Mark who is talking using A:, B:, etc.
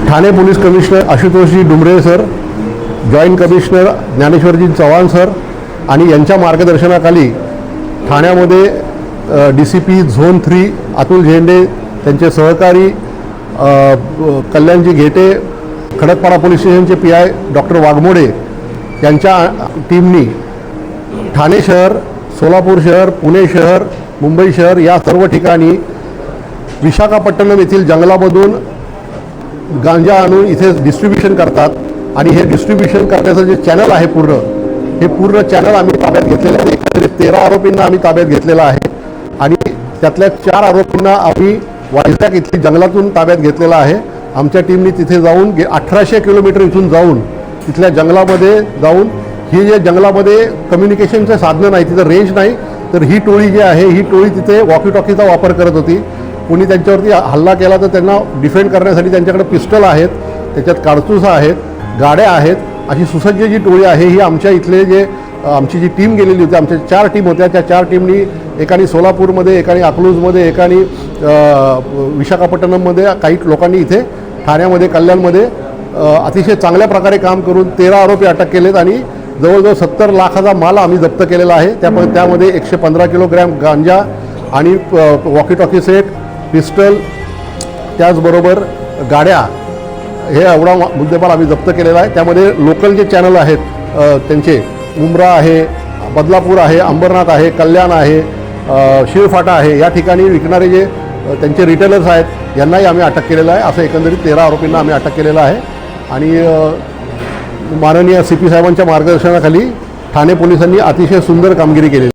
A: Thane police commissioner Ashutoshji Dumre sir, joint commissioner Dnyaneshwarji Chavan sir आणि यांच्या मार्गदर्शनाखाली ठाण्यामध्ये DCP झोन 3 अतुल झेंडे, त्यांचे सहकारी कल्याणजी घेटे, खडकपाडा पोलीस स्टेशनचे PI डॉक्टर वाघमोडे यांच्या टीमनी ठाणे शहर, सोलापूर शहर, पुणे शहर, मुंबई शहर या सर्व ठिकाणी विशाखापट्टणम येथील जंगलामधून गांजा आणून इथे डिस्ट्रीब्युशन करतात आणि हे डिस्ट्रीब्युशन करण्याचं जे चॅनल आहे हे पूर्ण चॅनल आम्ही ताब्यात घेतलेलं आहे. एकंदरीत 13 आरोपींना आम्ही ताब्यात घेतलेला आहे आणि त्यातल्या 4 आरोपींना आम्ही वायझॅक इथली जंगलातून ताब्यात घेतलेला आहे. आमच्या टीमनी तिथे जाऊन 1800 किलोमीटर इथून जाऊन तिथल्या जंगलामध्ये जाऊन ही जे जंगलामध्ये कम्युनिकेशनचे साधनं नाही, तिथं रेंज नाही, तर ही टोळी जी आहे ही टोळी तिथे वॉकी टॉकीचा वापर करत होती. कोणी त्यांच्यावरती हल्ला केला तर त्यांना डिफेंड करण्यासाठी त्यांच्याकडे पिस्टल आहेत, त्याच्यात कारतूस आहेत, गाड्या आहेत. अशी सुसज्ज जी टोळी आहे ही आमच्या इथले जे आमची जी टीम गेलेली होती, आमच्या 4 टीम होत्या, त्या 4 टीमनी एकाने सोलापूरमध्ये, एकाने अकलूजमध्ये, एकाने विशाखापट्टणममध्ये, काही लोकांनी इथे ठाण्यामध्ये, कल्याणमध्ये अतिशय चांगल्या प्रकारे काम करून 13 आरोपी अटक केलेत आणि जवळजवळ 70 लाखाचा माल आम्ही जप्त केलेला आहे. त्यामध्ये 115 किलोग्रॅम गांजा आणि वॉकी टॉकी सेट, पिस्टल, त्याचबरोबर गाड्या, हे एवढा मुद्देमाल आम्ही जप्त केलेला आहे. त्यामध्ये लोकल जे चॅनल आहेत त्यांचे मुंब्रा आहे, बदलापूर आहे, अंबरनाथ आहे, कल्याण आहे, शिळफाटा आहे, या ठिकाणी विकणारे जे त्यांचे रिटेलर्स आहेत यांनाही आम्ही अटक केलेलं आहे. असं एकंदरीत 13 आरोपींना आम्ही अटक केलेलं आहे आणि माननीय CP साहेबांच्या मार्गदर्शनाखाली ठाणे पोलिसांनी अतिशय सुंदर कामगिरी केली.